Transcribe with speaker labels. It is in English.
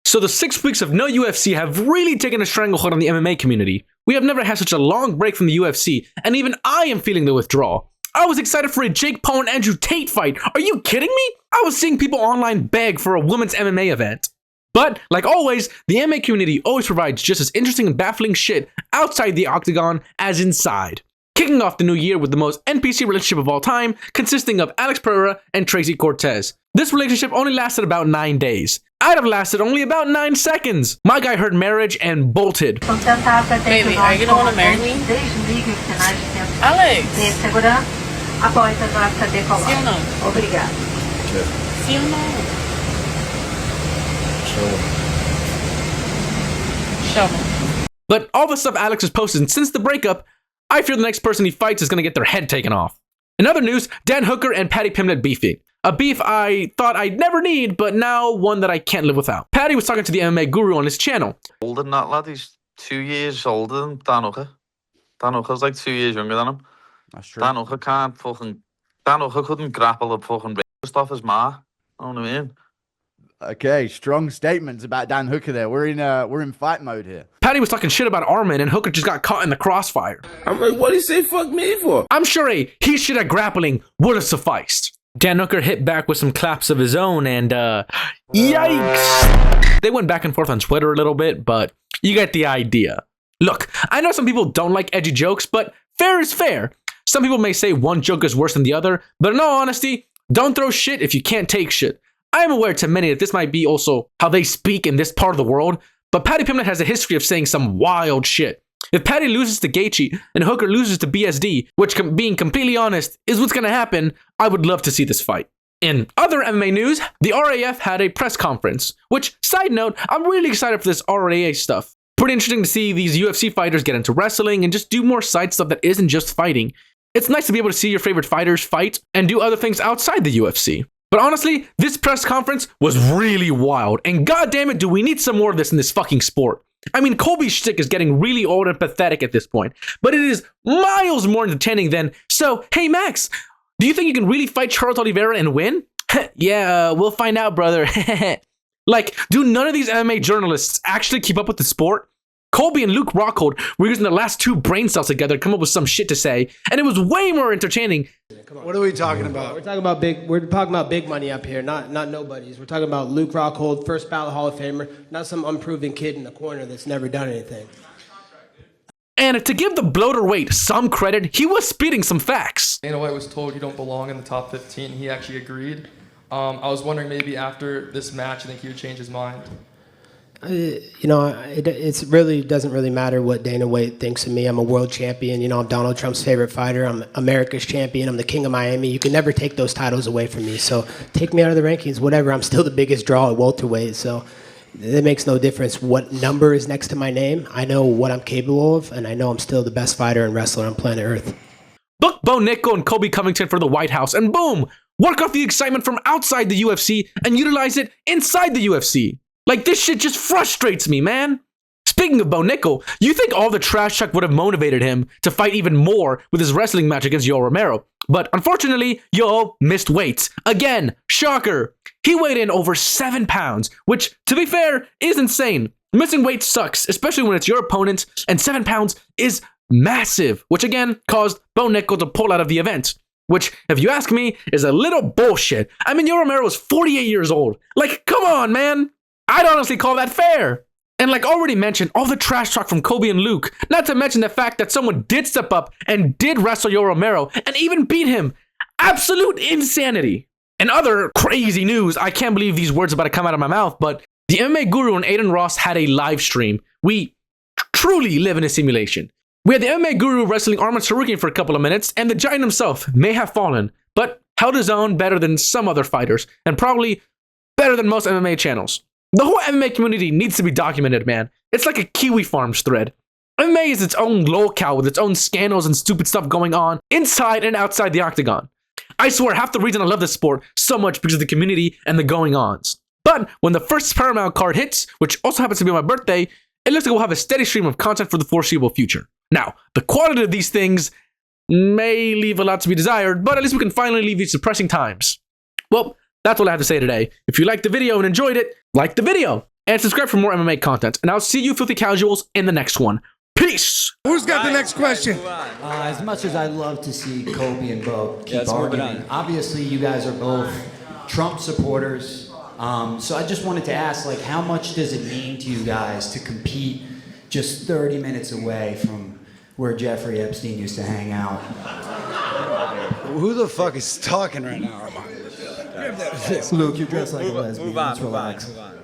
Speaker 1: So the 6 weeks of no UFC have really taken a stranglehold on the MMA community. We have never had such a long break from the UFC, and even I am feeling the withdrawal. I was excited for a Jake Paul and Andrew Tate fight. Are you kidding me? I was seeing people online beg for a women's MMA event. But, like always, the MMA community always provides just as interesting and baffling shit outside the octagon as inside. Kicking off the new year with the most NPC relationship of all time, consisting of Alex Pereira and Tracy Cortez. This relationship only lasted about 9 days. I'd have lasted only about 9 seconds. My guy heard marriage and bolted.
Speaker 2: Baby, are you gonna wanna marry me? Alex! Sim ou não?
Speaker 3: Obrigada.
Speaker 2: Sim ou não? Chama.
Speaker 1: But all the stuff Alex has posted since the breakup, I fear the next person he fights is gonna get their head taken off. In other news, Dan Hooker and Patty Pimblett beefing. A beef I thought I'd never need, but now one that I can't live without. Patty was talking to the MMA guru on his channel.
Speaker 4: Older than that, lad. He's 2 years older than Dan Hooker. Dan Hooker's like 2 years younger than him.
Speaker 5: That's true.
Speaker 4: Dan Hooker couldn't grapple the fucking stuff as ma. You know what I mean?
Speaker 5: Okay, strong statements about Dan Hooker there. We're in fight mode here.
Speaker 1: Patty was talking shit about Armin, and Hooker just got caught in the crossfire.
Speaker 3: I'm like, what did he say fuck me for?
Speaker 1: I'm sure he shit at grappling would have sufficed. Dan Hooker hit back with some claps of his own, and yikes! They went back and forth on Twitter a little bit, but you get the idea. Look, I know some people don't like edgy jokes, but fair is fair. Some people may say one joke is worse than the other, but in all honesty, don't throw shit if you can't take shit. I am aware to many that this might be also how they speak in this part of the world, but Patty Pimblett has a history of saying some wild shit. If Patty loses to Gaethje and Hooker loses to BSD, which, being completely honest, is what's gonna happen, I would love to see this fight. In other MMA news, the RAF had a press conference, which, side note, I'm really excited for this RAA stuff. Pretty interesting to see these UFC fighters get into wrestling and just do more side stuff that isn't just fighting. It's nice to be able to see your favorite fighters fight and do other things outside the UFC. But honestly, this press conference was really wild, and goddamn it, do we need some more of this in this fucking sport. I mean, Colby's shtick is getting really old and pathetic at this point, but it is miles more entertaining than, so, hey Max, do you think you can really fight Charles Oliveira and win? Yeah, we'll find out, brother. Like, do none of these MMA journalists actually keep up with the sport? Colby and Luke Rockhold were using the last 2 brain cells together to come up with some shit to say, and it was way more entertaining.
Speaker 6: What are we talking about?
Speaker 7: We're talking about big money up here, not nobodies. We're talking about Luke Rockhold, first ballot Hall of Famer, not some unproven kid in the corner that's never done anything.
Speaker 1: And to give the bloater weight some credit, he was spitting some facts.
Speaker 8: Dana White was told you don't belong in the top 15. He actually agreed. I was wondering maybe after this match, you think he would change his mind?
Speaker 7: It really doesn't really matter what Dana White thinks of me. I'm a world champion. I'm Donald Trump's favorite fighter. I'm America's champion. I'm the king of Miami. You can never take those titles away from me. So take me out of the rankings, whatever. I'm still the biggest draw at welterweight. So it makes no difference what number is next to my name. I know what I'm capable of, and I know I'm still the best fighter and wrestler on planet Earth.
Speaker 1: Book Bo Nickel and Colby Covington for the White House, and boom! Work off the excitement from outside the UFC and utilize it inside the UFC. Like, this shit just frustrates me, man. Speaking of Bo Nickel, you think all the trash talk would have motivated him to fight even more with his wrestling match against Yoel Romero. But unfortunately, Yoel missed weight. Again, shocker. He weighed in over 7 pounds, which, to be fair, is insane. Missing weight sucks, especially when it's your opponent, and 7 pounds is massive, which again caused Bo Nickel to pull out of the event. Which, if you ask me, is a little bullshit. I mean, Yoel Romero was 48 years old. Like, come on, man. I'd honestly call that fair. And like already mentioned, all the trash talk from Colby and Luke, not to mention the fact that someone did step up and did wrestle Yoel Romero and even beat him. Absolute insanity. And other crazy news, I can't believe these words are about to come out of my mouth, but the MMA guru and Aiden Ross had a live stream. We truly live in a simulation. We had the MMA guru wrestling Arman Tsarukyan for a couple of minutes, and the giant himself may have fallen, but held his own better than some other fighters, and probably better than most MMA channels. The whole MMA community needs to be documented, man. It's like a Kiwi Farms thread. MMA is its own locale with its own scandals and stupid stuff going on inside and outside the octagon. I swear, half the reason I love this sport so much because of the community and the going-ons. But when the first Paramount card hits, which also happens to be my birthday, it looks like we'll have a steady stream of content for the foreseeable future. Now, the quality of these things may leave a lot to be desired, but at least we can finally leave these depressing times. Well, that's all I have to say today. If you liked the video and enjoyed it, like the video. and subscribe for more MMA content. And I'll see you filthy casuals in the next one. Peace!
Speaker 6: Who's got the next question?
Speaker 9: As much as I'd love to see Kobe and Bo keep arguing, obviously you guys are both Trump supporters. So I just wanted to ask, like, how much does it mean to you guys to compete just 30 minutes away from where Jeffrey Epstein used to hang out?
Speaker 6: Who the fuck is talking right now?
Speaker 9: Luke, you're dressed like a lesbian.
Speaker 10: Move on,
Speaker 9: Let's relax.
Speaker 10: move on.